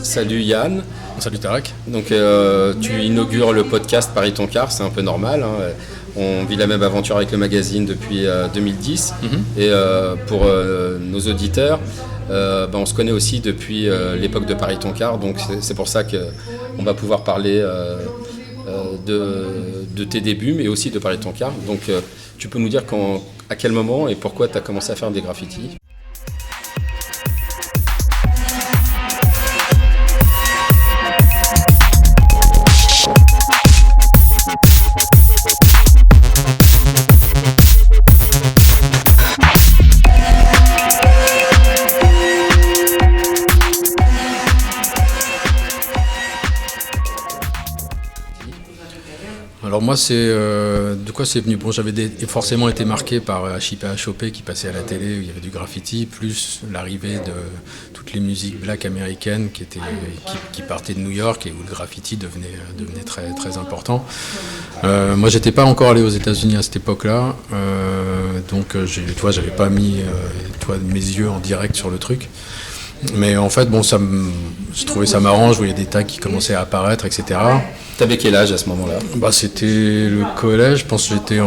Salut Yann. Salut Tarek. Donc tu inaugures le podcast Paris ton quart, c'est un peu normal. Hein. On vit la même aventure avec le magazine depuis 2010. Et pour nos auditeurs, on se connaît aussi depuis l'époque de Paris ton quart. Donc c'est pour ça qu'on va pouvoir parler de tes débuts, mais aussi de Paris ton quart. Donc tu peux nous dire à quel moment et pourquoi tu as commencé à faire des graffitis? Alors moi, de quoi c'est venu? Bon, j'avais forcément été marqué par HIP qui passait à la télé, où il y avait du graffiti, plus l'arrivée de toutes les musiques black américaines qui partaient de New York et où le graffiti devenait très, très important. Moi, j'étais pas encore allé aux États-Unis à cette époque-là, donc j'avais pas mis mes yeux en direct sur le truc. Mais en fait, je trouvais ça marrant, je voyais des tags qui commençaient à apparaître, etc. T'avais quel âge à ce moment-là? C'était le collège, je pense que j'étais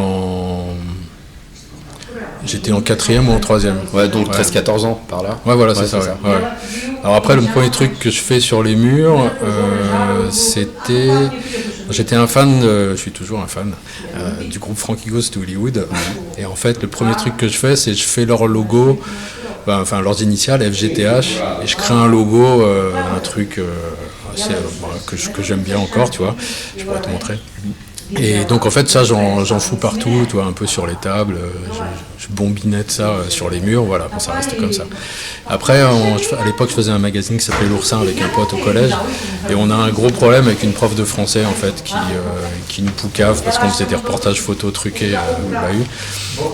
en 4e ou en 3e. Ouais, donc 13-14 ans, par là. Ouais, voilà, c'est ça. Ouais. Alors après, le premier truc que je fais sur les murs, j'étais un fan, je suis toujours un fan, du groupe Frankie Goes to Hollywood. Et en fait, le premier truc que je fais leur logo, leurs initiales, FGTH, et je crée un logo, un truc que j'aime bien encore, tu vois, je pourrais te montrer. Et donc en fait ça j'en fous partout, tu vois, un peu sur les tables, je bombinette ça sur les murs, voilà, ça reste comme ça. Après à l'époque je faisais un magazine qui s'appelait L'Oursin avec un pote au collège, et on a un gros problème avec une prof de français en fait qui nous poucave parce qu'on faisait des reportages photos truqués au bahut.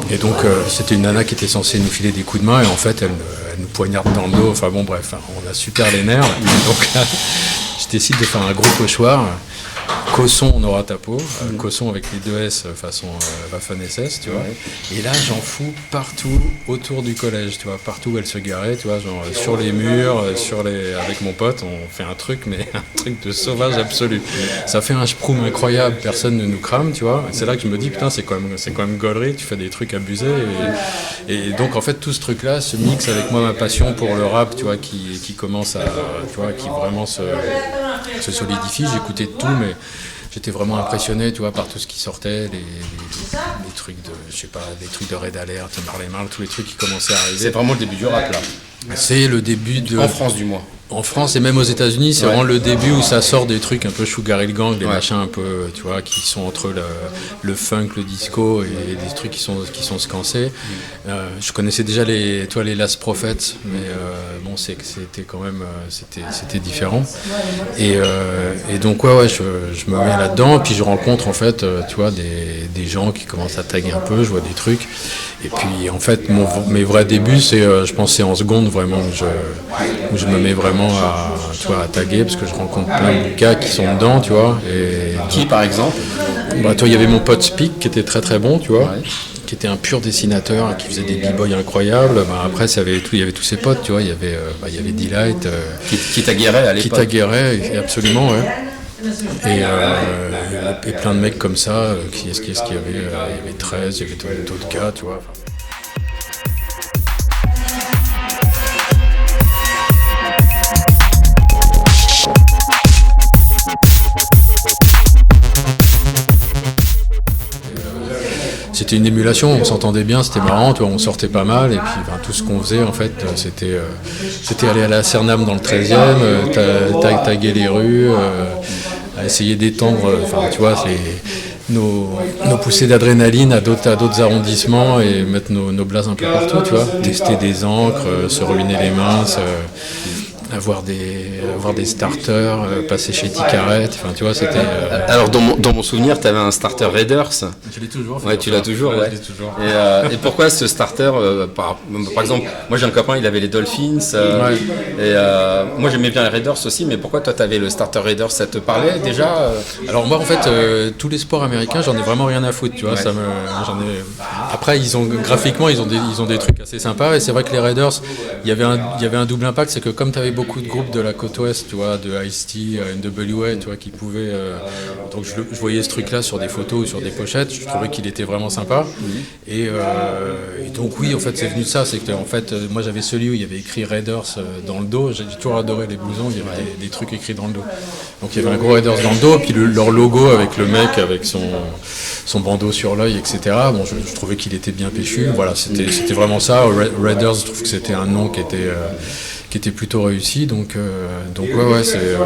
Et donc c'était une nana qui était censée nous filer des coups de main, et en fait elle nous poignarde dans le dos, enfin bon bref, on a super les nerfs. Donc là, je décide de faire un gros pochoir. Cosson, on aura ta peau, Cosson avec les deux S façon Waffen-SS, tu vois. Et là, j'en fous partout autour du collège, tu vois, partout où elle se garait, tu vois, genre sur les murs, avec mon pote, on fait un truc, mais un truc de sauvage absolu. Ça fait un sproum incroyable, personne ne nous crame, tu vois. Et c'est là que je me dis, putain, c'est quand même gaulerie, tu fais des trucs abusés. Et donc, en fait, tout ce truc-là se mixe avec moi, ma passion pour le rap, tu vois, qui commence à, tu vois, qui vraiment se solidifie. J'écoutais tout, mais j'étais vraiment impressionné, tu vois, par tout ce qui sortait, les trucs des trucs de Red Alert, Marley Marl, tous les trucs qui commençaient à arriver. C'est vraiment le début du rap, là. C'est le début En France, du moins. En France et même aux États-Unis, c'est vraiment le début où ça sort des trucs un peu Sugar Hill Gang, des machins un peu, tu vois, qui sont entre le funk, le disco et des trucs qui sont scancés. Je connaissais déjà les Last Prophets, mais c'était quand même c'était différent. Et donc je me mets là-dedans, puis je rencontre en fait, tu vois, des gens qui commencent à taguer un peu, je vois des trucs. Et puis en fait, mes vrais débuts, je pense c'est en seconde vraiment où je me mets vraiment à taguer, parce que je rencontre plein de gars qui sont dedans, tu vois. Et qui par exemple? Il y avait mon pote Speak qui était très très bon, tu vois, qui était un pur dessinateur, qui faisait des b-boys incroyables. Après il y avait tous ses potes, tu vois, il y avait Delight qui taguerait à l'époque. Qui taguerait, absolument, ouais. Et plein de mecs comme ça, il y avait 13, il y avait d'autres gars, tu vois. C'était une émulation, on s'entendait bien, c'était marrant, tu vois, on sortait pas mal, et puis tout ce qu'on faisait en fait, c'était aller à la Cernam dans le 13e, taguer les rues, à essayer d'étendre, tu vois, nos poussées d'adrénaline à d'autres arrondissements et mettre nos blazes un peu partout, tu vois, tester des encres, se ruiner les mains, avoir des starters, passer chez Ticaret, tu vois, c'était... Alors dans mon souvenir, tu avais un starter Raiders. Je l'ai toujours. Ouais, tu l'as toujours, ouais. Je l'ai toujours. Et pourquoi ce starter par exemple, moi j'ai un copain, il avait les Dolphins, et moi j'aimais bien les Raiders aussi, mais pourquoi toi tu avais le starter Raiders? Ça te parlait déjà Alors moi en fait, tous les sports américains, j'en ai vraiment rien à foutre, tu vois. Après, graphiquement, ils ont des trucs assez sympas, et c'est vrai que les Raiders, il y avait un double impact, c'est que comme tu avais beaucoup beaucoup de groupes de la côte ouest, tu vois, de Ice-T, NWA, tu vois, qui pouvaient... donc je voyais ce truc-là sur des photos ou sur des pochettes, je trouvais qu'il était vraiment sympa. Et donc oui, en fait, c'est venu de ça, c'est que en fait, moi j'avais celui où il y avait écrit Raiders dans le dos, j'ai toujours adoré les blousons, il y avait des trucs écrits dans le dos. Donc il y avait un gros Raiders dans le dos, puis leur logo avec le mec avec son bandeau sur l'œil, etc. Bon, je trouvais qu'il était bien péchu. Voilà, c'était vraiment ça. Raiders, je trouve que c'était un nom qui était plutôt réussi. Donc ouais, c'est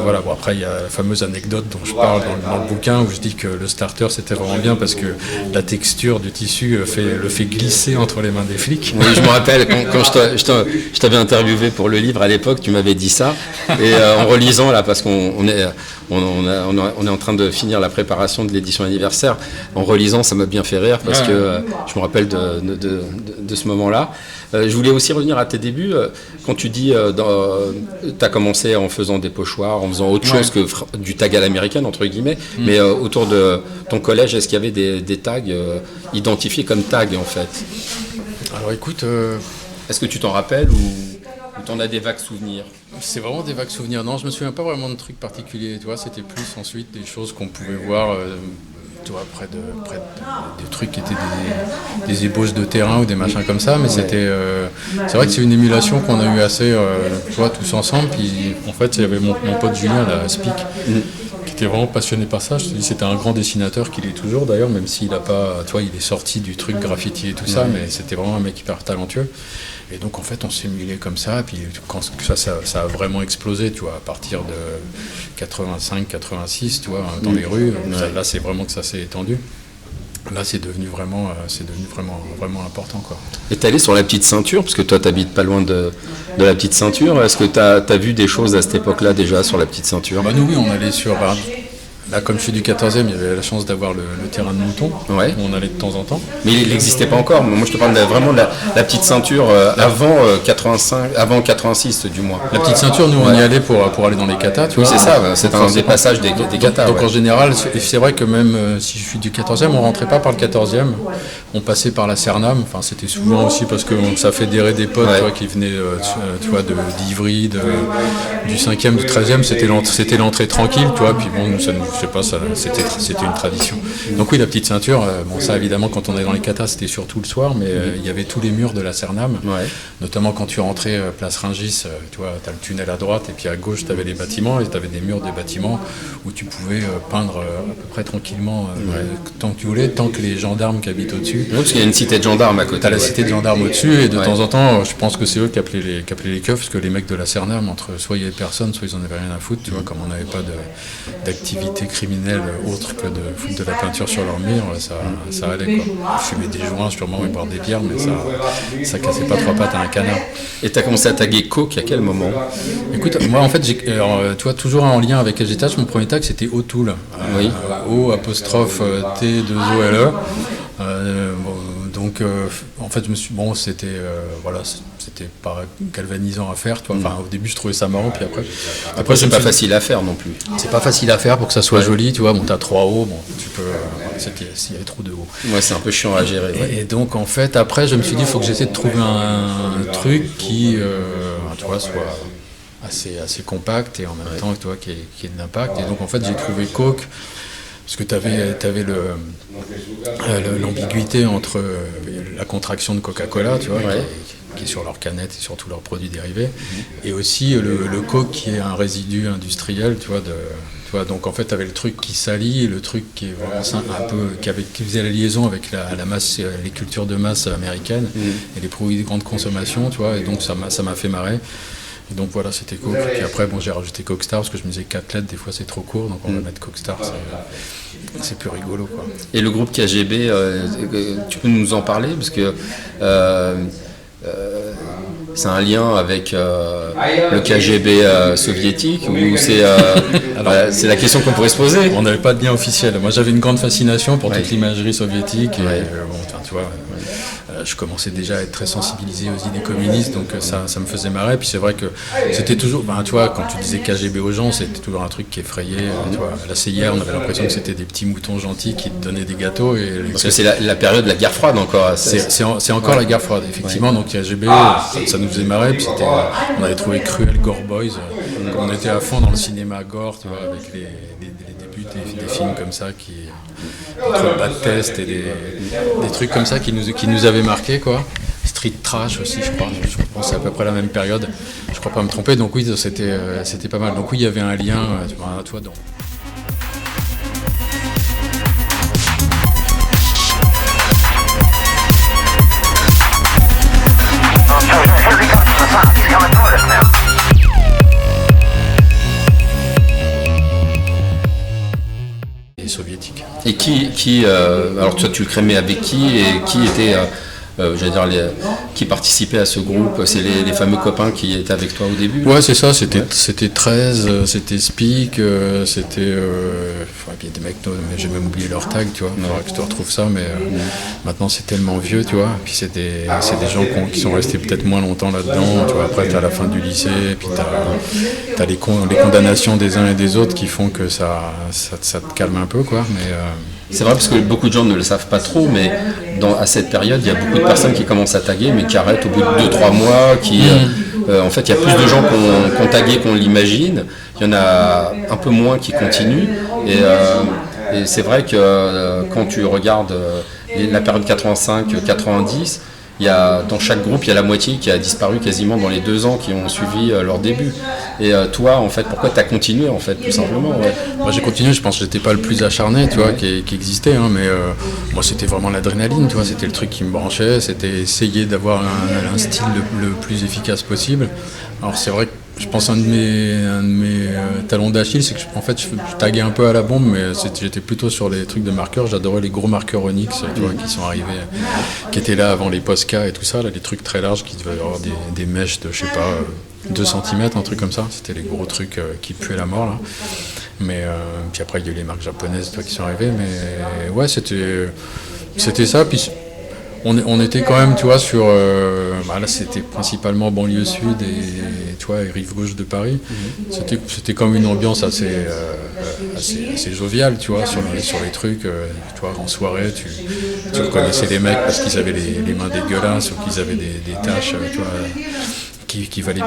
voilà. Bon, après, il y a la fameuse anecdote dont je parle dans le bouquin où je dis que le starter c'était vraiment bien parce que la texture du tissu le fait glisser entre les mains des flics. Oui, je me rappelle quand je t'avais interviewé pour le livre à l'époque, tu m'avais dit ça. Et en relisant là, parce qu'on est en train de finir la préparation de l'édition anniversaire, en relisant, ça m'a bien fait rire parce que je me rappelle de ce moment-là. Je voulais aussi revenir à tes débuts. Quand tu dis, tu as commencé en faisant des pochoirs, en faisant autre chose que du tag à l'américaine, entre guillemets, mais autour de ton collège, est-ce qu'il y avait des tags identifiés comme tags, en fait? Alors écoute... Est-ce que tu t'en rappelles ou t'en as des vagues souvenirs? C'est vraiment des vagues souvenirs. Non, je me souviens pas vraiment de trucs particuliers. Tu vois, c'était plus ensuite des choses qu'on pouvait voir... tu vois, près des trucs qui étaient des ébauches de terrain ou des machins comme ça, mais c'est vrai que c'est une émulation qu'on a eu assez, tu vois, tous ensemble. Puis en fait, il y avait mon pote Julien, là, Speak, qui était vraiment passionné par ça. Je te dis, c'était un grand dessinateur qu'il est toujours d'ailleurs, même s'il a pas, tu vois, il est sorti du truc graffiti et tout ça, mais c'était vraiment un mec hyper talentueux. Et donc en fait on s'est émulé comme ça, et puis quand ça a vraiment explosé, tu vois, à partir de 85-86, tu vois, dans les rues, là c'est vraiment que ça s'est étendu. Là c'est devenu vraiment important, quoi. Et t'es allé sur la petite ceinture, parce que toi t'habites pas loin de la petite ceinture. Est-ce que t'as vu des choses à cette époque-là déjà sur la petite ceinture? Nous oui, on allait sur... Là, comme je suis du 14e, il y avait la chance d'avoir le terrain de mouton, où on allait de temps en temps. Mais il n'existait pas encore. Moi, je te parle vraiment de la petite ceinture avant 86 du moins. La petite ceinture, nous, on y allait pour aller dans les katas. Oui, c'est ça. C'est un des passages des katas. Donc en général, c'est vrai que même si je suis du 14e, on rentrait pas par le 14e. On passait par la Cernam. Enfin, c'était souvent aussi parce que ça fédérait des potes, tu vois, qui venaient, tu vois, d'Ivry, du 5e, du 13e. C'était l'entrée tranquille, tu vois. Puis bon, ça nous... Je sais pas, c'était une tradition. Donc oui, la petite ceinture, ça évidemment quand on est dans les katas c'était surtout le soir, mais il y avait tous les murs de la Cernam, notamment quand tu rentrais place Rungis, tu vois, tu as le tunnel à droite et puis à gauche tu avais les bâtiments et tu avais des murs des bâtiments où tu pouvais peindre à peu près tranquillement tant que tu voulais, tant que les gendarmes qui habitent au-dessus. Oui, parce qu'il y a une cité de gendarmes à côté. Tu as la cité de gendarmes au-dessus et de temps en temps, je pense que c'est eux qui appelaient les keufs, parce que les mecs de la Cernam, soit il y avait personne, soit ils en avaient rien à foutre, tu vois, comme on n'avait pas d'activité criminels autres que de foutre de la peinture sur leur mur, ça allait, quoi. Fumer des joints sûrement et boire des bières, mais ça cassait pas trois pattes à un canard. Et tu as commencé à taguer coke à quel moment? Écoute, moi en fait, tu vois, toujours en lien avec LGTH, mon premier tag c'était O'Toole. O'' T2OLE. Donc en fait c'était pas galvanisant à faire, toi. Enfin, au début je trouvais ça marrant, puis après c'est pas facile à faire non plus. C'est pas facile à faire pour que ça soit joli, tu vois. Bon, t'as 3 hauts, bon, tu peux s'il y avait trop de hauts. Ouais, c'est un peu chiant à gérer. Et donc en fait après je me suis dit il faut que j'essaie de trouver un truc qui tu vois, soit assez compact et en même temps, tu vois, qui ait de l'impact. Et donc en fait j'ai trouvé Coke. Parce que tu avais l'ambiguïté entre la contraction de Coca-Cola, tu vois, qui est sur leurs canettes et sur tous leurs produits dérivés, et aussi le coke qui est un résidu industriel, tu vois, donc en fait tu avais le truc qui salit, et le truc qui est vraiment un peu qui faisait la liaison avec la masse, les cultures de masse américaines et les produits de grande consommation, tu vois, et donc ça m'a fait marrer. Et donc voilà, c'était Coke. Et puis après, bon, j'ai rajouté Coke-Star parce que je me disais 4 lettres, des fois c'est trop court, donc on va mettre Coke-Star, c'est plus rigolo, quoi. Et le groupe KGB, tu peux nous en parler? Parce que c'est un lien avec le KGB soviétique, ou c'est la question qu'on pourrait se poser? On n'avait pas de lien officiel. Moi j'avais une grande fascination pour toute l'imagerie soviétique, et bon, tu vois... je commençais déjà à être très sensibilisé aux idées communistes, donc ça me faisait marrer. Puis c'est vrai que c'était toujours, tu vois, quand tu disais KGB aux gens, c'était toujours un truc qui effrayait. Tu vois, à la CIA, on avait l'impression que c'était des petits moutons gentils qui te donnaient des gâteaux. Parce que c'est la période de la guerre froide encore. C'est encore la guerre froide, effectivement. Donc KGB, ça nous faisait marrer. Puis on avait trouvé cruel Gore Boys. On était à fond dans le cinéma gore, tu vois, avec les débuts des films comme ça entre Bad Test et des trucs comme ça qui nous avaient marqué, quoi. Street Trash aussi, je crois. Je pense que c'est à peu près la même période. Je crois pas me tromper. Donc oui, c'était pas mal. Donc oui, il y avait un lien, tu vois, dans... soviétique. Et alors toi tu le crémais avec qui et qui était, qui participait à ce groupe? C'est les fameux copains qui étaient avec toi au début? Ouais, c'est ça, c'était 13, c'était Speak, c'était... il y a des mecs, mais j'ai même oublié leur tag, tu vois, il faudra que je te retrouve ça, mais maintenant c'est tellement vieux, tu vois, et puis c'est des gens qui sont restés peut-être moins longtemps là-dedans, tu vois, après t'as la fin du lycée, puis t'as les condamnations des uns et des autres qui font que ça te calme un peu, quoi, mais... C'est vrai parce que beaucoup de gens ne le savent pas trop, mais à cette période, il y a beaucoup de personnes qui commencent à taguer, mais qui arrêtent au bout de 2-3 mois. En fait, il y a plus de gens qui ont tagué qu'on l'imagine. Il y en a un peu moins qui continuent. Et c'est vrai que quand tu regardes la période 85-90, dans chaque groupe, il y a la moitié qui a disparu quasiment dans les 2 ans qui ont suivi leur début. Et toi, en fait, pourquoi tu as continué, en fait, tout simplement? Moi, j'ai continué, je pense que j'étais pas le plus acharné, tu vois, qui existait, hein, mais moi, c'était vraiment l'adrénaline, tu vois, c'était le truc qui me branchait, c'était essayer d'avoir un style le plus efficace possible. Alors, c'est vrai que je pense un de mes talons d'Achille, c'est que en fait je taguais un peu à la bombe, mais j'étais plutôt sur les trucs de marqueurs. J'adorais les gros marqueurs Onyx, tu vois, qui sont arrivés, qui étaient là avant les Posca et tout ça, là, les trucs très larges qui devaient avoir des mèches de, je sais pas, 2 cm, un truc comme ça. C'était les gros trucs qui puaient la mort, là. Mais puis après il y a eu les marques japonaises, toi, qui sont arrivées, mais ouais, c'était ça. Puis on était quand même, tu vois, sur... là, c'était principalement banlieue sud et, tu vois, et rive gauche de Paris. C'était comme une ambiance assez joviale, tu vois, sur les trucs. Tu vois, en soirée, tu reconnaissais les mecs parce qu'ils avaient les mains dégueulasses ou qu'ils avaient des taches, tu vois, qui valaient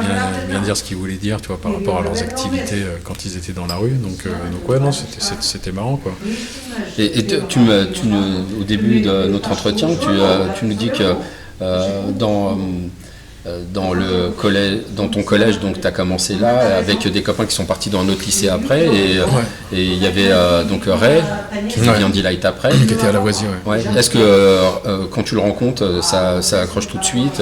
bien dire ce qu'ils voulaient dire, tu vois, par rapport à leurs activités quand ils étaient dans la rue. Donc ouais, non, c'était marrant, quoi. Et au début de notre entretien, tu nous dis que dans ton collège, donc tu as commencé là avec des copains qui sont partis dans un autre lycée après, et il y avait donc Ray qui était bien Delight après, qui était à Lavoisier. Ouais. Est-ce que quand tu le rencontres, ça accroche tout de suite?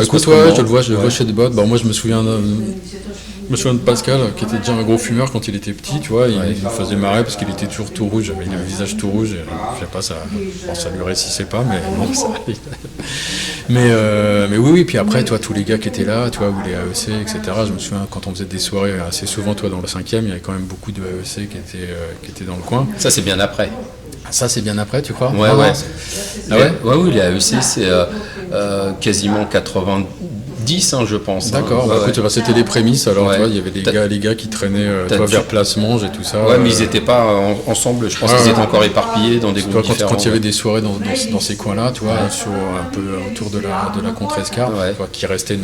Écoute, je le vois chez des bottes. Moi, je me souviens de Pascal, qui était déjà un gros fumeur quand il était petit, tu vois. Il me faisait marrer parce qu'il était toujours tout rouge. Il avait le visage tout rouge. Je sais pas, ça lui réussissait pas, mais bon, ça arrive. Mais oui, puis après, toi, tous les gars qui étaient là, tu vois, ou les AEC, etc. Je me souviens, quand on faisait des soirées assez souvent, toi, dans le 5e, il y avait quand même beaucoup de AEC qui étaient dans le coin. Ça, c'est bien après. Ça, c'est bien après, tu crois? Ouais. Oui, les AEC, c'est quasiment 90, je pense. D'accord, écoute, c'était les prémices, alors tu vois, il y avait les gars qui traînaient vers Place Monge et tout ça. Ouais, mais ils n'étaient pas ensemble, je pense qu'ils étaient encore éparpillés dans des groupes différents. Quand il y avait des soirées dans ces coins-là, tu vois, sur un peu autour de la Contrescarpe, tu vois, qui restait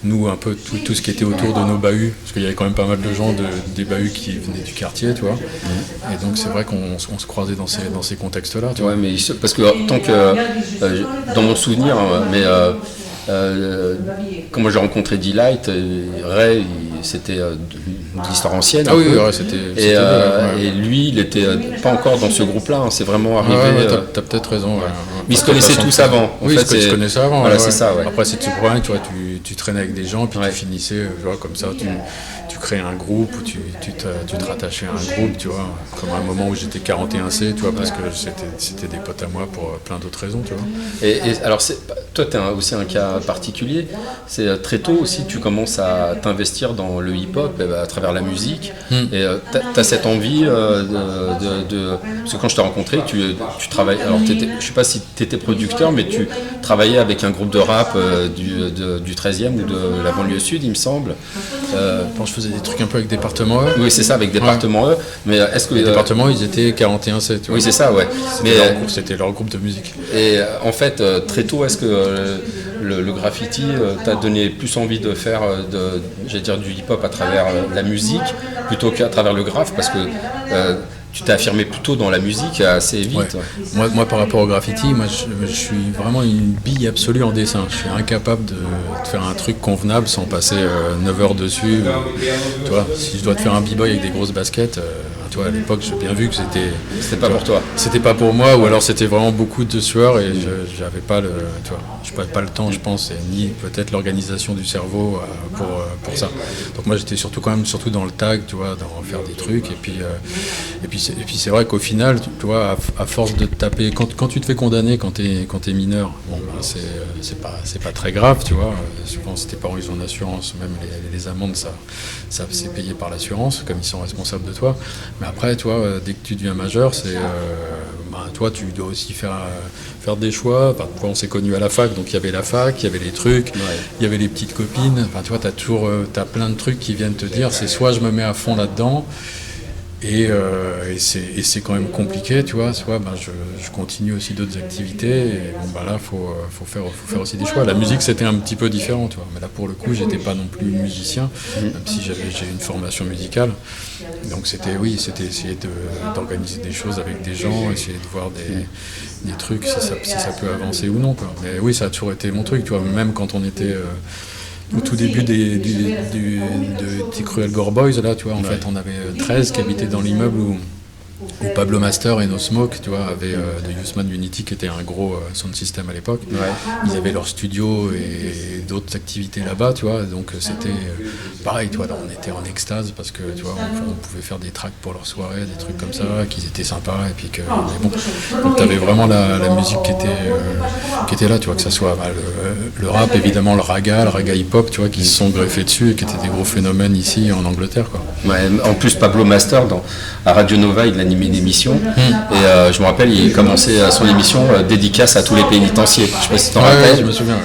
nous, un peu tout ce qui était autour de nos bahuts, parce qu'il y avait quand même pas mal de gens des bahuts qui venaient du quartier, tu vois. Et donc c'est vrai qu'on se croisait dans ces contextes-là, tu vois. Ouais, mais parce que tant que dans mon souvenir, quand moi j'ai rencontré Delight, Ray, c'était de l'histoire ancienne. Ah oui, c'était et lui, il était pas encore dans ce groupe-là. C'est vraiment arrivé. T'as peut-être raison. Mais ils se connaissaient tous avant. Oui, ils se connaissaient avant. Voilà, c'est ça. Ouais. Après, c'est tout problème, tu vois, tu traînais avec des gens, puis tu finissais, tu vois, comme ça, tu créais un groupe, ou tu te rattachais à un groupe, tu vois, comme à un moment où j'étais 41C, tu vois, parce que c'était des potes à moi pour plein d'autres raisons, tu vois. Et alors, toi, tu as aussi un cas particulier. C'est très tôt aussi, tu commences à t'investir dans le hip-hop à travers la musique. Et tu as cette envie Parce que quand je t'ai rencontré, tu travailles. Alors, je sais pas si tu étais producteur, mais travaillé avec un groupe de rap du 13e ou de la banlieue sud, il me semble. Quand je faisais des trucs un peu avec Département E. Oui, c'est ça, avec Département E. Mais est-ce que les Départements, ils étaient 41-7. Oui, c'est ça, ouais. C'était leur groupe de musique. Et en fait, très tôt, est-ce que le graffiti t'a donné plus envie de faire du hip-hop à travers la musique plutôt qu'à travers le graphe, parce que tu t'es affirmé plutôt dans la musique assez vite. Ouais. Moi, par rapport au graffiti, je suis vraiment une bille absolue en dessin. Je suis incapable de faire un truc convenable sans passer 9 heures dessus. Tu vois, si je dois te faire un b-boy avec des grosses baskets, tu vois, à l'époque, j'ai bien vu que c'était pas pour toi. C'était pas pour moi, ou alors c'était vraiment beaucoup de sueur et j'avais pas pas le temps, je pense, et ni peut-être l'organisation du cerveau pour ça. Donc moi, j'étais surtout dans le tag, tu vois, dans faire des trucs, et puis c'est vrai qu'au final, tu vois, à force de te taper, quand tu te fais condamner quand t'es mineur, bon, ben, c'est pas très grave, tu vois. Souvent, si tes parents ils ont une assurance, même les amendes, ça c'est payé par l'assurance, comme ils sont responsables de toi. Mais après, toi, dès que tu deviens majeur, toi, tu dois aussi faire des choix. Enfin, on s'est connus à la fac, donc il y avait la fac, il y avait les trucs, il y avait les petites copines. Enfin, tu vois, t'as plein de trucs qui viennent te dire, c'est soit je me mets à fond là-dedans, et c'est quand même compliqué, tu vois. Soit je continue aussi d'autres activités. Et bon, là, faut faire aussi des choix. La musique, c'était un petit peu différent, tu vois. Mais là, pour le coup, j'étais pas non plus musicien, même si j'ai une formation musicale. Donc c'était essayer d'organiser des choses avec des gens, essayer de voir des trucs si ça peut avancer ou non, quoi. Mais oui, ça a toujours été mon truc, tu vois. Même quand on était au tout début des Cruel Gore Boys, là, tu vois, en fait, on avait 13 qui habitaient dans l'immeuble où Pablo Master et No Smoke, tu vois, avaient de Youthman Unity, qui était un gros sound system à l'époque. Ils avaient leur studio et d'autres activités là-bas, tu vois. Donc c'était pareil, tu vois, là, on était en extase parce que, tu vois, on pouvait faire des tracks pour leur soirée, des trucs comme ça, qu'ils étaient sympas, et puis que, mais bon, donc t'avais vraiment la musique qui était là, tu vois, que ça soit le rap, évidemment, le raga hip-hop, tu vois, qui se sont greffés dessus et qui étaient des gros phénomènes ici en Angleterre, quoi. Ouais, en plus, Pablo Master, à Radio Nova, il animait une émission, et je me rappelle, il commençait son émission dédicace à tous les pénitenciers. Je sais pas si tu t'en rappelles. Je me souviens.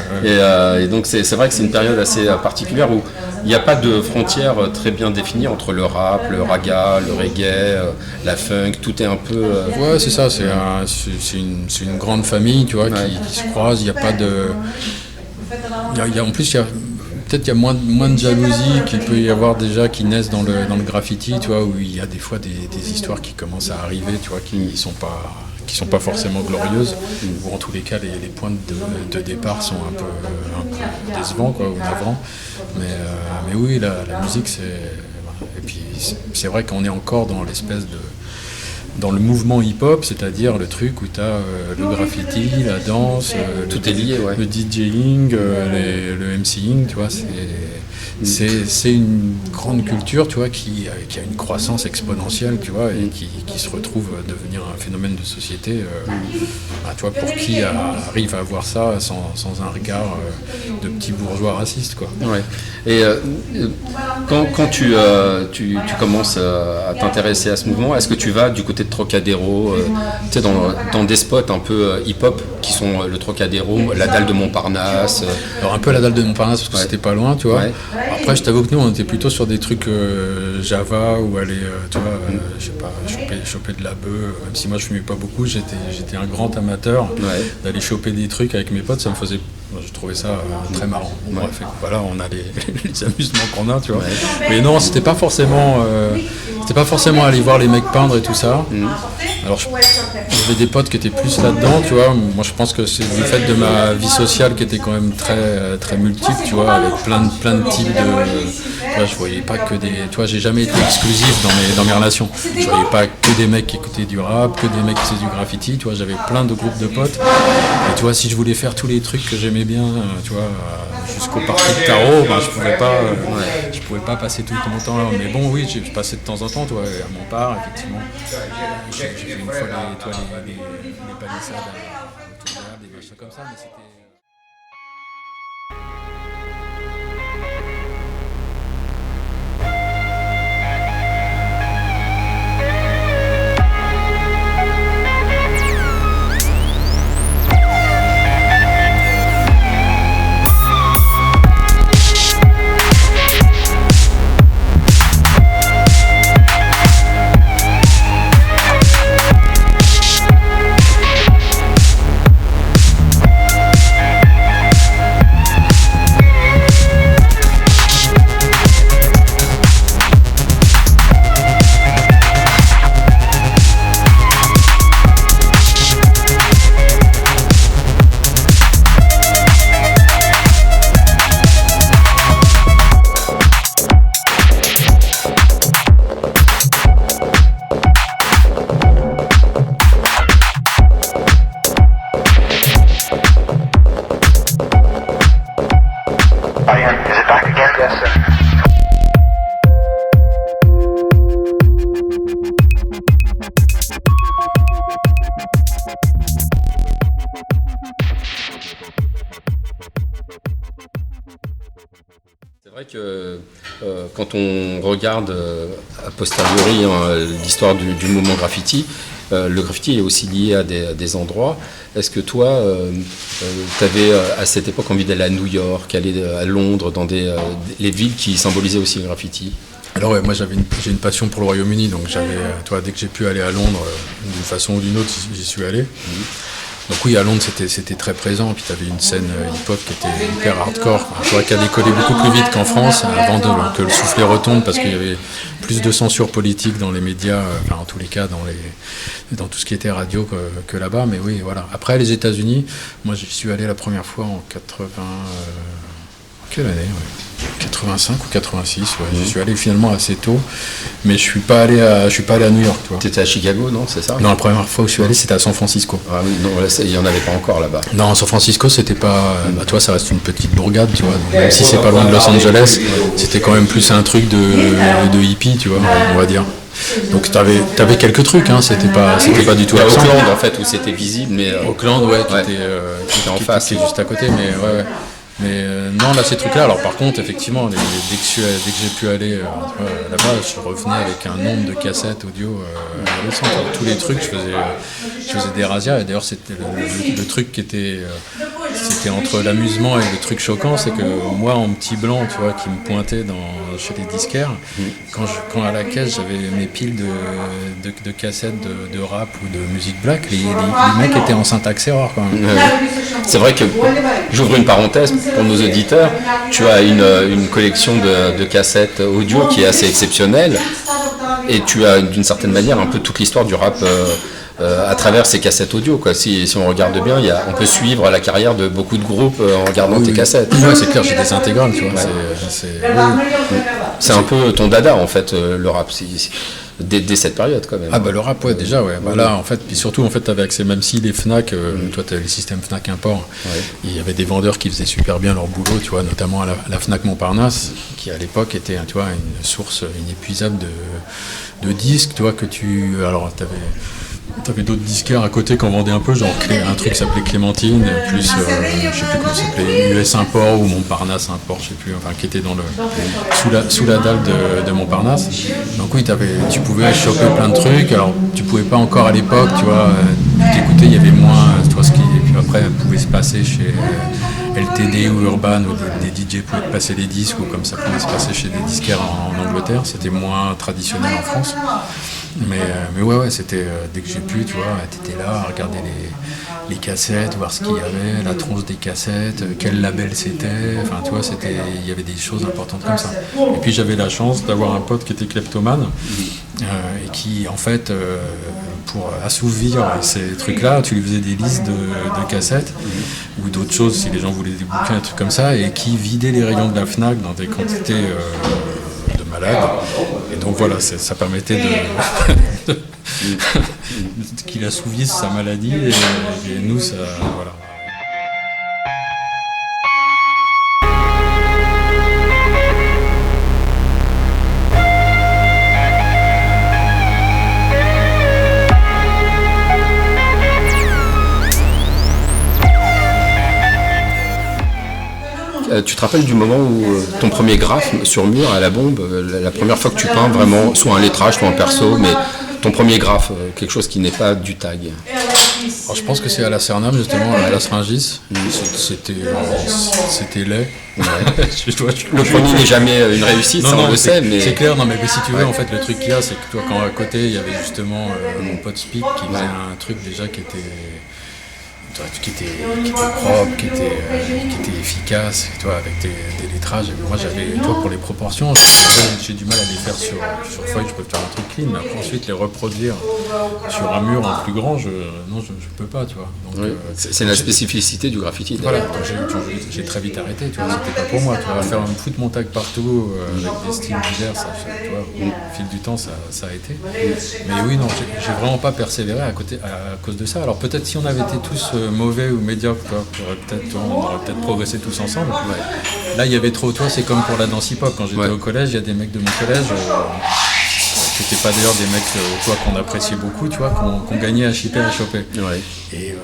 Et donc c'est vrai que c'est une période assez particulière où il n'y a pas de frontière très bien définie entre le rap, le raga, le reggae, la funk, tout est un peu... Ouais, c'est ça, c'est une grande famille, tu vois, qui se croise, il n'y a pas de... En plus, peut-être qu'il y a moins de jalousie qu'il peut y avoir déjà qui naissent dans le graffiti, tu vois, où il y a des fois des histoires qui commencent à arriver, tu vois, qui sont pas forcément glorieuses, ou en tous les cas les points de départ sont un peu décevants, quoi, ou navrants. Mais oui, la musique, et puis c'est vrai qu'on est encore dans dans le mouvement hip-hop, c'est-à-dire le truc où tu as le graffiti, la danse, tout est lié, ouais. Le DJing, le MCing, tu vois, c'est une grande culture, tu vois, qui a une croissance exponentielle, tu vois, et qui se retrouve devenir un phénomène de société, tu vois, pour qui arrive à voir ça sans un regard de petit bourgeois raciste, quoi. Ouais. Et quand tu commences à t'intéresser à ce mouvement, est-ce que tu vas du côté de Trocadéro, tu sais, dans des spots un peu hip-hop qui sont le Trocadéro, la dalle de Montparnasse? Alors un peu la dalle de Montparnasse parce que c'était pas loin, tu vois. Ouais. Après, je t'avoue que nous, on était plutôt sur des trucs Java ou aller, tu vois, je sais pas, choper de la bœuf. Même si moi je fumais pas beaucoup, j'étais un grand amateur d'aller choper des trucs avec mes potes. Je trouvais ça très marrant. Bon, bref, voilà, on a les amusements qu'on a, tu vois. Mais non, c'était pas forcément aller voir les mecs peindre et tout ça. Alors j'avais des potes qui étaient plus là-dedans, tu vois. Moi, je pense que c'est du fait de ma vie sociale qui était quand même très très multiple, tu vois, avec plein de types de. Tu vois, je voyais pas que des. Tu vois, j'ai jamais été exclusif dans mes relations. Je voyais pas que des mecs qui écoutaient du rap, que des mecs qui faisaient du graffiti. Tu vois, j'avais plein de groupes de potes. Et tu vois, si je voulais faire tous les trucs que j'aimais bien, tu vois, jusqu'au parti de tarot, je pouvais pas passer tout mon temps là. Mais bon, oui, j'ai passé de temps en temps, tu vois, à Montparnasse, effectivement. J'ai fait une fois les palissades des machins comme ça, mais c'était. quand on regarde a posteriori l'histoire du mouvement graffiti, le graffiti est aussi lié à des endroits. Est-ce que toi, tu avais à cette époque envie d'aller à New York, aller à Londres, dans les villes qui symbolisaient aussi le graffiti? Alors ouais, moi j'ai une passion pour le Royaume-Uni, donc dès que j'ai pu aller à Londres, d'une façon ou d'une autre, j'y suis allé. Donc oui, à Londres c'était très présent, puis tu avais une scène hip-hop qui était hyper hardcore, qui a décollé beaucoup plus vite qu'en France, avant que le soufflet retombe, parce qu'il y avait plus de censure politique dans les médias, en tous les cas dans tout ce qui était radio que là-bas, mais oui, voilà. Après les États-Unis, moi j'y suis allé la première fois en 80... quelle année, 85 ou 86, J'y suis allé finalement assez tôt, mais je suis pas allé à New York, toi. T'étais à Chicago, non, c'est ça? Non, la première fois où je suis allé, c'était à San Francisco. Ah oui, non, il y en avait pas encore là-bas. Non, San Francisco, c'était pas... toi, ça reste une petite bourgade, tu vois. Donc, même si c'est pas loin de Los Angeles, c'était quand même plus un truc de hippie, tu vois, on va dire. Donc t'avais quelques trucs, c'était pas du tout absent. Auckland, en fait, où c'était visible, mais... Auckland, qui était en face, qui est juste à côté, mais ouais. Mais non, là, ces trucs-là, alors par contre, effectivement, dès que j'ai pu aller là-bas, je revenais avec un nombre de cassettes audio adolescentes. Tous les trucs, je faisais des razzias, et d'ailleurs, c'était le truc qui était... c'était entre l'amusement et le truc choquant, c'est que moi, en petit blanc, tu vois, qui me pointait chez les disquaires, quand à la caisse, j'avais mes piles de cassettes de rap ou de musique black, les mecs étaient en syntaxe erreur, quand même. C'est vrai que, j'ouvre une parenthèse pour nos auditeurs, tu as une collection de cassettes audio qui est assez exceptionnelle, et tu as d'une certaine manière un peu toute l'histoire du rap à travers ces cassettes audio, quoi. Si on regarde bien, on peut suivre la carrière de beaucoup de groupes en regardant tes cassettes. Ouais, c'est clair, j'ai des intégrales, tu vois. C'est un peu ton dada, en fait, le rap. Dès cette période, quand même. Ah bah le rap, déjà, ouais. Bah là, en fait, puis surtout, en fait, t'avais accès, même si les Fnac, toi, t'avais le système Fnac Import, il y avait des vendeurs qui faisaient super bien leur boulot, tu vois, notamment à la Fnac Montparnasse, qui à l'époque était, tu vois, une source inépuisable de disques, tu vois, alors t'avais d'autres disquaires à côté qui en vendaient un peu, genre un truc qui s'appelait Clémentine, plus, je sais plus comment ça s'appelait, US Import ou Montparnasse Import, je sais plus, qui était sous la dalle de Montparnasse. Donc oui, tu pouvais choper plein de trucs, alors tu pouvais pas encore à l'époque, tu vois, t'écouter, il y avait moins, tu vois, et puis après, pouvait se passer chez LTD ou Urban, où des DJ pouvaient te passer les disques, ou comme ça pouvait se passer chez des disquaires en Angleterre, c'était moins traditionnel en France. Mais ouais, c'était dès que j'ai pu, tu vois, t'étais là à regarder les cassettes, voir ce qu'il y avait, la tronche des cassettes, quel label c'était, enfin tu vois, il y avait des choses importantes comme ça. Et puis j'avais la chance d'avoir un pote qui était kleptomane et qui en fait, pour assouvir ces trucs-là, tu lui faisais des listes de cassettes ou d'autres choses si les gens voulaient des bouquins, un truc comme ça, et qui vidait les rayons de la Fnac dans des quantités malade, et donc voilà, ça permettait qu'il assouvisse sa maladie, et nous, ça, voilà. Tu te rappelles du moment où ton premier graphe sur mur à la bombe, la première fois que tu peins vraiment, soit un lettrage, soit un perso, mais ton premier graphe, quelque chose qui n'est pas du tag? Alors, je pense que c'est à la Cernam, justement, à la Syringis. C'était laid. Ouais. Le premier n'est jamais une réussite, non, on le sait, mais... C'est clair, non, mais si tu veux, en fait, le truc qu'il y a, c'est que toi, quand à côté, il y avait justement mon pote Speak qui faisait un truc déjà qui était propre, qui était efficace, toi, avec des lettrages. Moi, pour les proportions, j'ai du mal à les faire sur feuille, je peux faire un truc clean, mais après, ensuite, les reproduire sur un mur en plus grand, je peux pas, tu vois. Donc, c'est la spécificité du graffiti. Voilà, donc j'ai très vite arrêté, tu vois, c'était pas pour moi, tu vois, faire un foutre mon tag partout, avec des styles divers, ça, tu vois, au fil du temps, ça a été. Mais oui, non, j'ai vraiment pas persévéré à cause de ça. Alors peut-être si on avait été tous mauvais ou médiocres, on aurait peut-être progressé tous ensemble. Là, il y avait trop, toi, c'est comme pour la danse hip-hop. Quand j'étais au collège, il y a des mecs de mon collège qui n'étaient pas d'ailleurs des mecs tu vois, qu'on appréciait beaucoup, tu vois, qu'on gagnait à chipper, à choper. Ouais. Et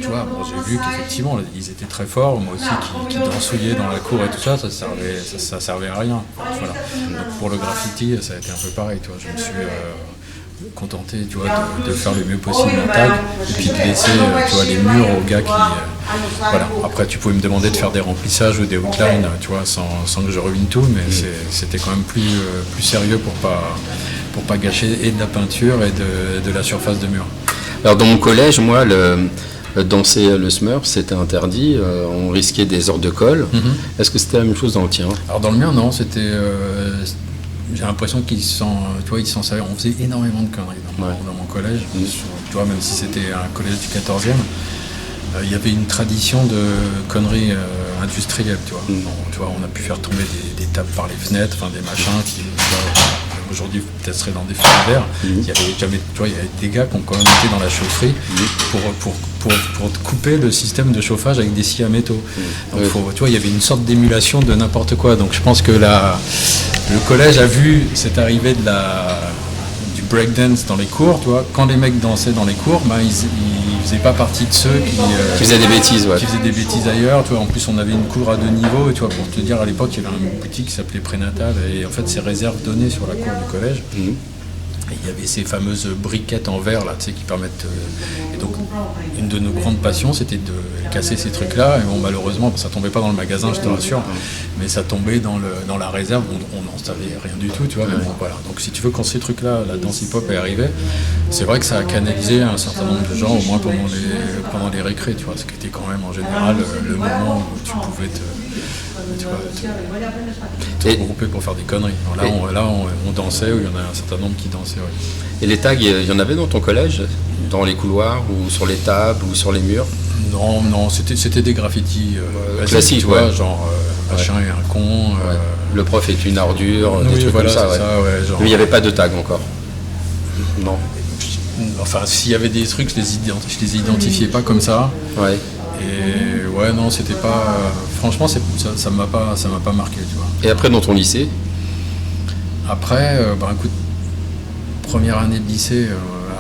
tu vois, bon, j'ai vu qu'effectivement ils étaient très forts, moi aussi qui dansouillais dans la cour et tout ça, ça servait à rien. Voilà. Donc pour le graffiti, ça a été un peu pareil, tu vois, je me suis contenté, tu vois, de faire le mieux possible mon tag et puis de laisser tu vois, les murs aux gars qui voilà. Après tu pouvais me demander de faire des remplissages ou des outlines, tu vois, sans que je ruine tout, mais c'était quand même plus sérieux pour pas gâcher et de la peinture et de la surface de mur. Alors dans mon collège, moi, danser le Smurf, c'était interdit, on risquait des heures de colle. Est-ce que c'était la même chose dans le tien? Alors dans le mien, non, c'était... j'ai l'impression qu'ils s'en savaient. On faisait énormément de conneries dans mon collège. Tu vois, même si c'était un collège du 14e, il y avait une tradition de conneries industrielles, tu vois. Tu vois, on a pu faire tomber des tables par les fenêtres, enfin des machins qui... Aujourd'hui, peut-être seraient dans des feux verts. Il y avait des gars qui ont quand même été dans la chaufferie pour couper le système de chauffage avec des scies à métaux. Donc, tu vois, il y avait une sorte d'émulation de n'importe quoi. Donc, je pense que le collège a vu cette arrivée du breakdance dans les cours. Tu vois, quand les mecs dansaient dans les cours, ils faisaient pas partie de ceux qui faisaient des bêtises, qui faisaient des bêtises ailleurs. Tu vois, en plus, on avait une cour à 2 niveaux. Et tu vois, pour te dire, à l'époque, il y avait une boutique qui s'appelait Prénatal. Et en fait, ces réserves données sur la cour du collège. Et il y avait ces fameuses briquettes en verre là, tu sais, qui permettent. Et donc, une de nos grandes passions, c'était de casser ces trucs-là. Et bon, malheureusement, ça tombait pas dans le magasin, je te rassure, mais ça tombait dans la réserve. On n'en savait rien du tout, tu vois. Mais bon, voilà. Donc, si tu veux, quand ces trucs-là, la danse hip-hop est arrivée, c'est vrai que ça a canalisé un certain nombre de gens, au moins pendant les récrés, tu vois, ce qui était quand même en général le moment où tu pouvais te regrouper pour faire des conneries. Là, on dansait, où il y en a un certain nombre qui dansaient. Ouais. Et les tags, il y en avait dans ton collège? Dans les couloirs, ou sur les tables, ou sur les murs? Non, c'était des graffitis classiques, tu vois, genre machin est un con. Le prof est une ordure, des trucs comme ça. Genre, mais il n'y avait pas de tag encore? Non. Enfin, s'il y avait des trucs, je les identifiais pas comme ça. Ouais. Et ouais, non, c'était pas... franchement, ça m'a pas marqué, tu vois. Et après, dans ton lycée? Après, écoute, première année de lycée,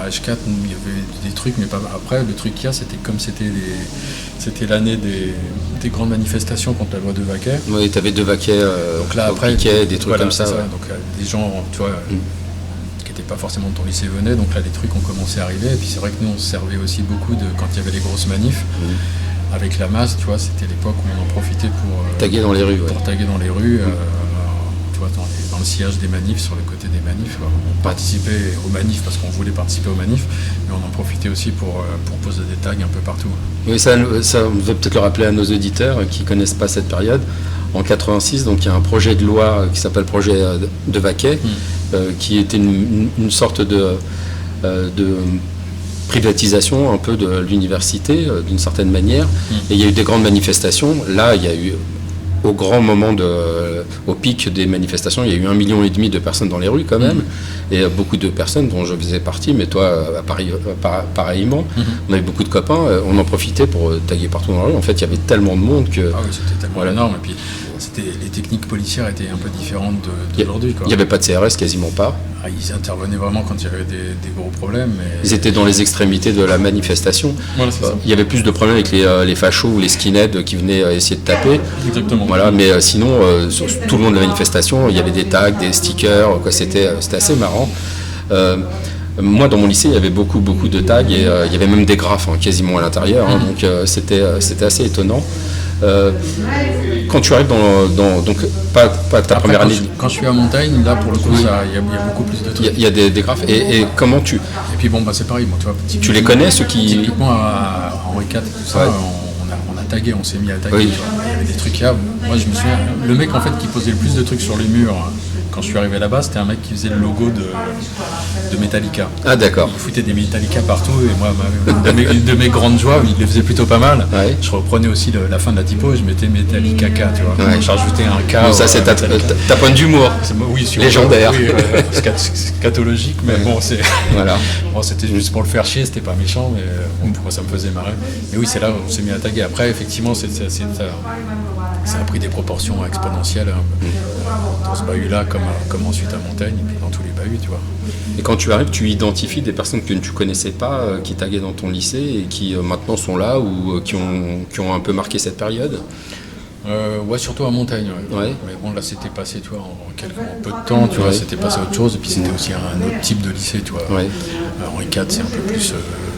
à H4, il y avait des trucs, mais pas... Après, le truc qu'il y a, c'était comme c'était l'année des grandes manifestations contre la loi de Vaquet. Oui, tu avais de Vaquet, donc là, après, des trucs comme ça. Ouais. Donc des gens, tu vois... qui n'étaient pas forcément de ton lycée venaient, donc là les trucs ont commencé à arriver, et puis c'est vrai que nous on se servait aussi beaucoup quand il y avait les grosses manifs, avec la masse, tu vois, c'était l'époque où on en profitait pour taguer dans les rues, pour taguer dans les rues, tu vois, dans le sillage des manifs, sur le côté des manifs, on participait aux manifs parce qu'on voulait participer aux manifs, mais on en profitait aussi pour poser des tags un peu partout. Oui, ça on veut peut-être le rappeler à nos auditeurs qui ne connaissent pas cette période. En 86, donc il y a un projet de loi qui s'appelle projet de Vaquet, qui était une sorte de privatisation un peu de l'université, d'une certaine manière. Et il y a eu des grandes manifestations. Là, il y a eu, au grand moment, au pic des manifestations, il y a eu 1,5 million de personnes dans les rues quand même. Et beaucoup de personnes dont je faisais partie, mais toi, pareillement. On avait beaucoup de copains, on en profitait pour taguer partout dans la rue. En fait, il y avait tellement de monde que... Ah oui, c'était tellement énorme. Et puis, les techniques policières étaient un peu différentes d'aujourd'hui. Il n'y avait pas de CRS, quasiment pas. Ils intervenaient vraiment quand il y avait des gros problèmes. Mais... Ils étaient dans les extrémités de la manifestation. Voilà, c'est ça. Il y avait plus de problèmes avec les fachos ou les skinheads qui venaient essayer de taper. Exactement. Voilà, mais sinon, sur tout le long de la manifestation, il y avait des tags, des stickers, c'était assez marrant. Moi, dans mon lycée, il y avait beaucoup de tags et il y avait même des graphes quasiment à l'intérieur. Donc c'était assez étonnant. Quand tu arrives donc pas ta première année. Quand je suis à Montagne, là pour le coup, il y a beaucoup plus de trucs. Il y a des graphes. Et comment tu... Et puis bon, c'est pareil, tu vois. Tu les connais, ceux qui... Typiquement à Henri IV et tout ça, on a tagué, on s'est mis à taguer. Oui. Il y avait des trucs là. Moi, je me souviens, le mec en fait qui posait le plus de trucs sur les murs, quand je suis arrivé là-bas, c'était un mec qui faisait le logo de Metallica. Ah d'accord. Il foutait des Metallica partout et moi, une de mes grandes joies, il les faisait plutôt pas mal. Ouais. Je reprenais aussi la fin de la typo et je mettais Metallica K, tu vois. Ouais. Je rajoutais un K. Bon, ça c'est ta pointe d'humour. Oui, légendaire. Oui, scatologique, mais bon, voilà. Bon, c'était juste pour le faire chier, c'était pas méchant, mais moi ça me faisait marrer. Mais oui, c'est là où on s'est mis à taguer. Après, effectivement, ça a pris des proportions exponentielles dans ce bahut-là, comme ensuite à Montaigne, et puis dans tous les bahuts, tu vois. Et quand tu arrives, tu identifies des personnes que tu connaissais pas, qui taguaient dans ton lycée et qui maintenant sont là ou qui ont un peu marqué cette période? Ouais, surtout à Montagne. Ouais. Mais bon, là, c'était passé, tu vois, en peu de temps, tu vois, c'était passé à autre chose. Et puis, c'était aussi un autre type de lycée, tu vois. Ouais. Henri IV, c'est un peu plus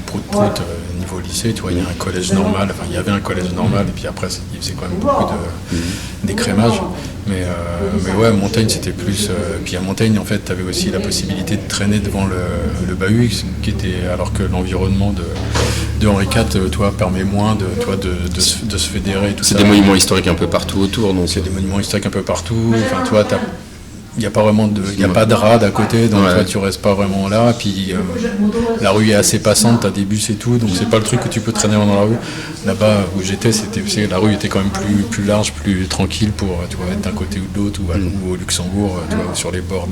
prout-prout niveau lycée, tu vois. Il y a un collège normal, enfin, il y avait un collège normal, et puis après, il faisait quand même beaucoup d'écrémage. Mais ouais, Montaigne, c'était plus... puis à Montaigne, en fait, tu avais aussi la possibilité de traîner devant le bahut, alors que l'environnement de Henri IV, toi, permet moins de se fédérer. C'est des monuments historiques un peu partout autour. Donc c'est des monuments historiques un peu partout. Enfin, toi, il n'y a pas vraiment pas de rade à côté, donc toi, tu restes pas vraiment là. Puis la rue est assez passante, tu as des bus et tout, donc c'est pas le truc que tu peux traîner dans la rue. Là-bas où j'étais, la rue était quand même plus large, plus tranquille pour être d'un côté ou de l'autre, ou au Luxembourg, sur les bords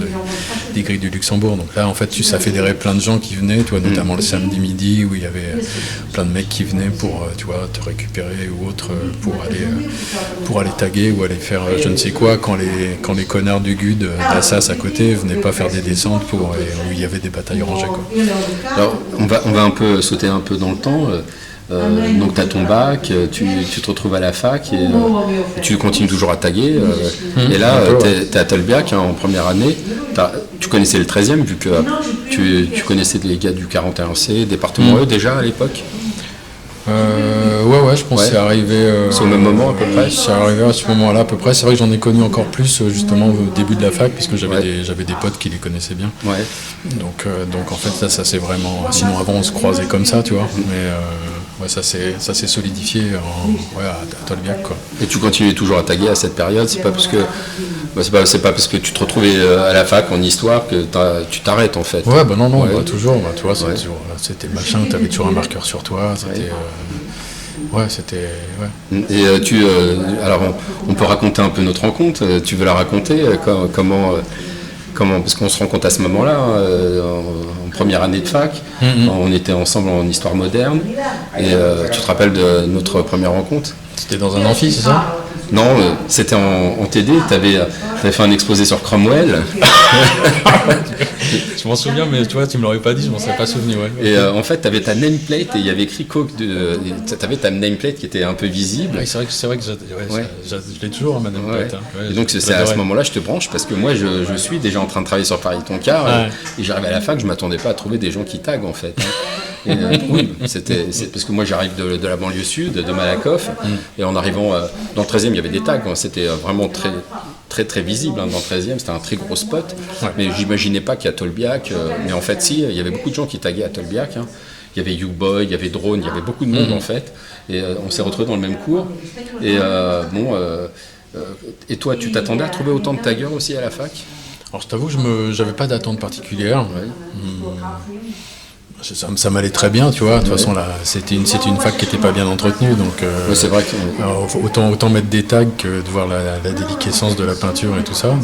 des grilles du Luxembourg. Donc là, en fait, ça fédérait plein de gens qui venaient, notamment le samedi midi, où il y avait plein de mecs qui venaient pour te récupérer ou autre, pour aller taguer ou aller faire je ne sais quoi, quand les connards du GUD d'Assas à côté venaient pas faire des descentes où il y avait des batailles rangées, quoi. Alors on va un peu sauter un peu dans le temps. Donc tu as ton bac, tu te retrouves à la fac et tu continues toujours à taguer. Et là, tu es à Tolbiac en première année. Tu connaissais le 13e vu que tu connaissais les gars du 41C, département E déjà à l'époque. Ouais, je pense que c'est arrivé... c'est au même moment à peu près. C'est arrivé à ce moment-là à peu près. C'est vrai que j'en ai connu encore plus justement au début de la fac, puisque j'avais des potes qui les connaissaient bien. Ouais. Donc en fait ça c'est vraiment... Sinon avant on se croisait comme ça, tu vois. Mais ça s'est solidifié à Tolbiac, quoi. Et tu continues toujours à taguer à cette période, c'est pas parce que... c'est pas parce que tu te retrouvais à la fac en histoire que tu t'arrêtes en fait. Ouais, non, toujours. Tu vois, c'était machin, tu avais toujours un marqueur sur toi. C'était... Et alors, on peut raconter un peu notre rencontre. Tu veux la raconter comment parce qu'on se rencontre à ce moment-là, en première année de fac. On était ensemble en histoire moderne. Et tu te rappelles de notre première rencontre? C'était dans un amphi, c'est ça? Non, c'était en TD, tu avais fait un exposé sur Cromwell. Je m'en souviens, mais tu vois, tu me l'aurais pas dit, je m'en serais pas souvenu. Ouais. Et en fait, tu avais ta nameplate et il y avait écrit Coke. Tu avais ta nameplate qui était un peu visible. Oui, c'est vrai que je l'ai toujours, ma nameplate. Ouais. Et donc, c'est à ce moment-là, je te branche parce que moi, je suis déjà en train de travailler sur Paris Toncar. Et j'arrive à la fac, je m'attendais pas à trouver des gens qui taguent en fait. Et, oui, c'est parce que moi j'arrive de la banlieue sud, de Malakoff, et en arrivant dans le 13e, il y avait des tags, c'était vraiment très, très, très visible. Dans le 13e, c'était un très gros spot, mais j'imaginais pas qu'à Tolbiac, mais en fait, si, il y avait beaucoup de gens qui taguaient à Tolbiac. Il y avait YouBoy, il y avait Drone, il y avait beaucoup de monde en fait, et on s'est retrouvés dans le même cours. Et et toi, tu t'attendais à trouver autant de taggeurs aussi à la fac? Alors je t'avoue, je n'avais pas d'attente particulière. Ça m'allait très bien, tu vois. De toute façon, là, c'était une fac qui n'était pas bien entretenue, donc c'est vrai que autant mettre des tags que de voir la déliquescence de la peinture et tout ça.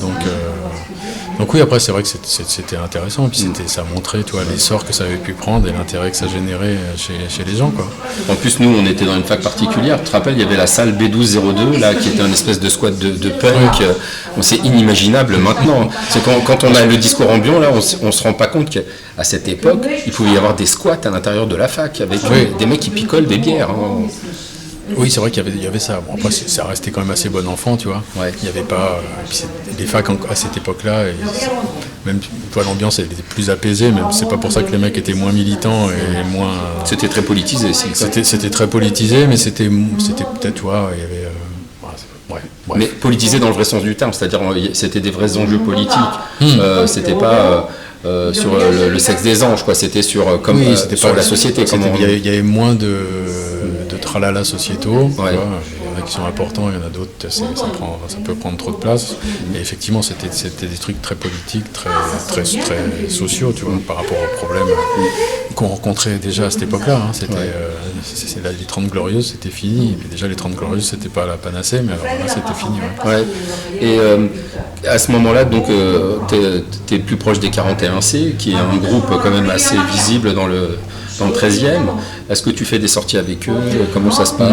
Donc oui, après c'est vrai que c'était intéressant, et puis ça montrait, tu vois, l'essor que ça avait pu prendre et l'intérêt que ça générait chez les gens, quoi. En plus, nous, on était dans une fac particulière. Tu te rappelles, il y avait la salle B1202 là, qui était un espèce de squat de punk. C'est inimaginable maintenant. C'est quand on a le discours ambiant là, on se rend pas compte qu'à cette époque, il pouvait y avoir des squats à l'intérieur de la fac avec des mecs qui picolent des bières. Oui, c'est vrai qu'il y avait ça. Bon, après, ça restait quand même assez bon enfant, tu vois. Il n'y avait pas... les facs, à cette époque-là, même l'ambiance était plus apaisée, même c'est pas pour ça que les mecs étaient moins militants et moins... C'était très politisé, aussi. C'était très politisé, mais c'était peut-être, tu vois, il y avait... Mais politisé dans le vrai sens du terme, c'est-à-dire c'était des vrais enjeux politiques. C'était pas... sur le sexe des anges, quoi. C'était sur sur la société. Il y avait moins de tralala sociétaux. Il y en a qui sont importants, il y en a d'autres, ça peut prendre trop de place. Et effectivement, c'était des trucs très politiques, très, très, très sociaux, tu vois, par rapport aux problèmes qu'on rencontrait déjà à cette époque-là. Les 30 Glorieuses, c'était fini. Et puis déjà, les 30 Glorieuses, c'était pas la panacée, mais alors là, c'était fini. Et à ce moment-là, donc, t'es plus proche des 41C, qui est un groupe quand même assez visible dans le 13e. Est-ce que tu fais des sorties avec eux? Comment ça se passe?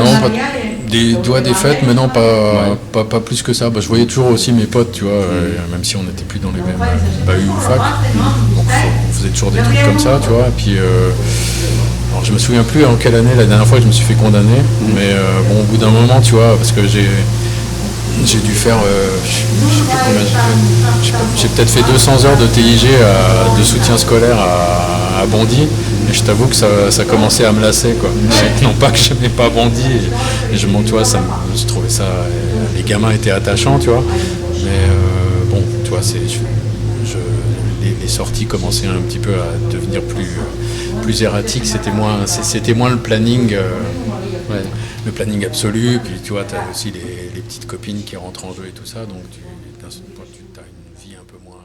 Des fêtes, mais non, pas plus que ça. Je voyais toujours aussi mes potes, tu vois, même si on n'était plus dans les mêmes bahuts ou fac. Donc on faisait toujours des trucs comme ça, tu vois. Et puis, alors je me souviens plus en quelle année, la dernière fois que je me suis fait condamner, mais au bout d'un moment, tu vois, parce que j'ai dû faire, je sais plus combien j'ai fait. J'ai peut-être fait 200 heures de TIG de soutien scolaire à Bondy. Et je t'avoue que ça commençait à me lasser, quoi. Non pas que j'aimais pas Bondy, tu vois, je trouvais ça, les gamins étaient attachants, tu vois. Mais bon, tu vois, les sorties commençaient un petit peu à devenir plus erratiques. C'était moins le planning. Le planning absolu, puis tu vois, tu as aussi les petites copines qui rentrent en jeu et tout ça, donc tu as une vie un peu moins